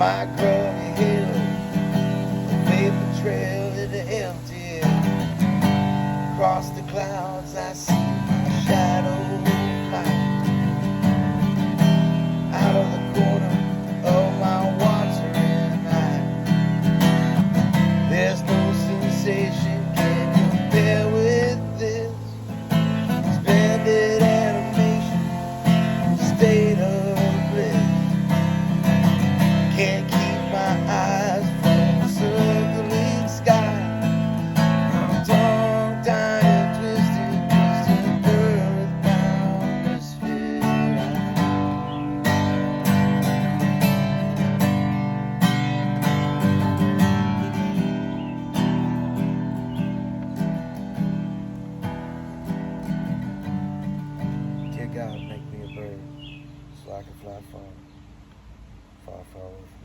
My growing hill, a vapor trail in the empty air. Across the clouds I see my shadow fly out of the corner of my watering eye. There's no sensation can compare with this splendid animation, state of bliss. Can't keep my eyes from the circling sky. I'm tongue-tied and twisted earthbound misfit. Dear God, make me a bird so I can fly far, far, far away from